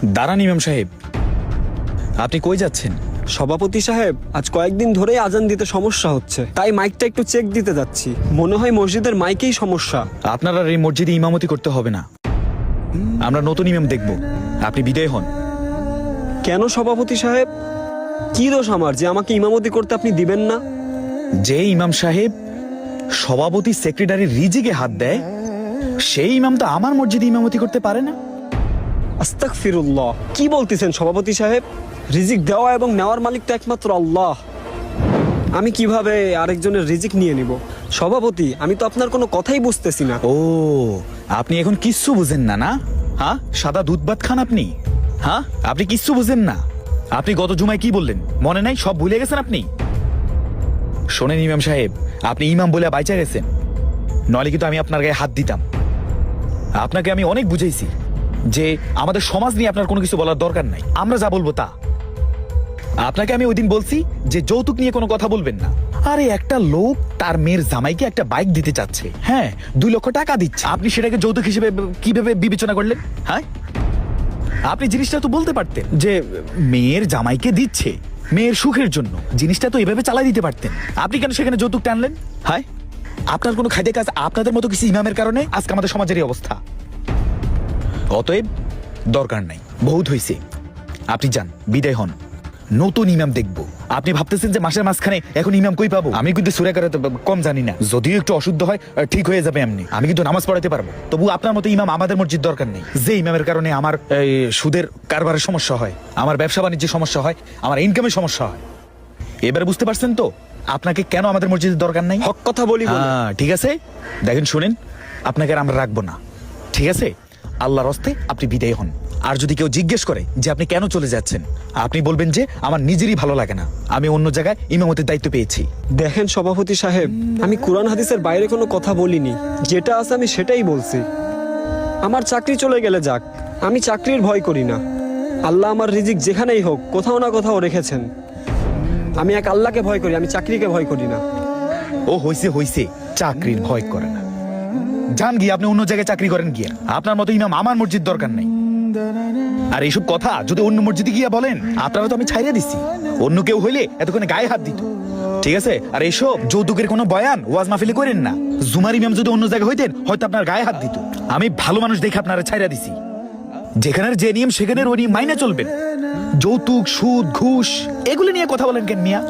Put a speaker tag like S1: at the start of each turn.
S1: দাঁড়ান ইমাম সাহেব, আপনি কই যাচ্ছেন?
S2: সভাপতি সাহেব, আজ কয়েকদিন ধরেই আজান দিতে সমস্যা হচ্ছে, তাই মাইকটা একটু চেক দিতে যাচ্ছি। মনে হয় মসজিদের মাইকেই সমস্যা।
S1: আপনার আর এই মসজিদে ইমামতি করতে হবে না, আমরা নতুন ইমাম দেখব। আপনি বিদায় হন।
S2: কেন সভাপতি সাহেব? কি দোষ আমার যে আমাকে ইমামতি করতে আপনি দিবেন না?
S1: যে ইমাম সাহেব সভাপতি সেক্রেটারি রিজিকে হাত দেয়, সেই ইমাম তো আমার মসজিদে ইমামতি করতে পারে না।
S2: আস্তাগফিরুল্লাহ, কি বলতেছেন সভাপতি সাহেব? রিজিক দেওয়া এবং নেওয়ার মালিক তো একমাত্র আল্লাহ। আমি কিভাবে আরেকজনের রিজিক নিয়ে নিব? সভাপতি, আমি তো আপনার কোনো কথাই বুঝতেছি না।
S1: ও, আপনি এখন কিচ্ছু বুঝেন না, না? হ্যাঁ, সাদা দুধ ভাত খান আপনি? হ্যাঁ, আপনি কিচ্ছু বুঝেন না। আপনি গত জুমায় কি বললেন মনে নাই? সব ভুলে গেছেন আপনি? শোনেন ইমাম সাহেব, আপনি ইমাম বলে বাইচা গেছেন, নইলে কিন্তু আমি আপনার গায়ে হাত দিতাম। আপনাকে আমি অনেক বুঝাইছি যে আমাদের সমাজ নিয়ে আপনার কোনো কিছু বলার দরকার নাই, আমরা যা বলবো তা। আপনাকে আমি ওই দিন বলছি যে যৌতুক নিয়ে কোনো কথা বলবেন না। আরে একটা লোক তার মেয়ের জামাইকে একটা বাইক দিতে চাচ্ছে, হ্যাঁ 2 লক্ষ টাকা দিচ্ছে, আপনি সেটাকে যৌতুক হিসেবে কিভাবে বিবেচনা করলেন? হ্যাঁ, আপনি জিনিসটা তো বলতে পারতেন যে মেয়ের জামাইকে দিচ্ছে মেয়ের সুখের জন্য, জিনিসটা তো এভাবে চালাই দিতে পারতেন। আপনি কেন সেখানে যৌতুক টানলেন? হ্যাঁ, আপনার কোনো খাদ্যে কাজ, আপনাদের মতো কিছু ইমামের কারণে আজকে আমাদের সমাজের এই অবস্থা। অতএব দরকার নাই, বহুত হয়েছে, আপনি যান, বিদায় হন। নতুন ইমাম দেখবো। আপনি ভাবতেছেন যে মাসের মাঝখানে এখন ইমাম কই পাবো? আমি কিন্তু সূরা কেরাত কম জানি না, যদিও একটু অশুদ্ধ হয় ঠিক হয়ে যাবে এমনি। আমি কিন্তু নামাজ পড়াতে পারবো, তবু আপনার মতো ইমাম আমাদের মসজিদ দরকার নেই। যে ইমামের কারণে আমার সুদের কারবারের সমস্যা হয়, আমার ব্যবসা বাণিজ্যের সমস্যা হয়, আমার ইনকামের সমস্যা হয়। এবারে বুঝতে পারছেন তো আপনাকে কেন আমাদের মসজিদের দরকার নাই?
S2: হক কথা বলি বলে।
S1: ঠিক আছে, দেখেন শুনেন, আপনাকে আর আমরা রাখবো না, ঠিক আছে? আল্লাহর হস্তে আপনি বিদায় হন। আর যদি কেউ জিজ্ঞেস করে যে আপনি কেন চলে যাচ্ছেন, আপনি বলবেন যে আমার নিজেরই ভালো লাগে না, আমি অন্য জায়গায় ইমামতির দায়িত্ব পেয়েছি।
S2: দেখেন সভাপতি সাহেব, আমি কুরআন হাদিসের বাইরে কোনো কথা বলিনি, যেটা আছে আমি সেটাই বলছি। আমার চাকরি চলে গেলে যাক, আমি চাকরির ভয় করি না। আল্লাহ আমার রিজিক যেখানেই হোক কোথাও না কোথাও রেখেছেন। আমি এক আল্লাহকে ভয় করি, আমি চাকরিকে ভয় করি না।
S1: ও হইছে, চাকরির ভয় করে না, যান গিয়ে আপনি অন্য জায়গায় চাকরি করেন গিয়ে। আপনার মতো ইমাম আমার মসজিদ দরকার নেই। আর এইসব কথা যদি অন্য মসজিদে গিয়ে বলেন, আপনারা তো আমি ছাইড়া দিছি, অন্য কেউ হইলে এতক্ষণে গায়ে হাত দিত, ঠিক আছে? আর এইসব যৌতুকের কোনো বয়ান ওয়াজ মাহফিলে করেন না। জুমার ইমাম যদি অন্য জায়গায় হইতেন হয়তো আপনার গায়ে হাত দিত। আমি ভালো মানুষ দেখে আপনারা ছাইড়া দিছি। যেখানের যে নিয়ম সেখানের ওই নিয়ম মাইনা চলবেন। যৌতুক, সুদ, ঘুষ এগুলো নিয়ে কথা বলেন কেন মিয়া?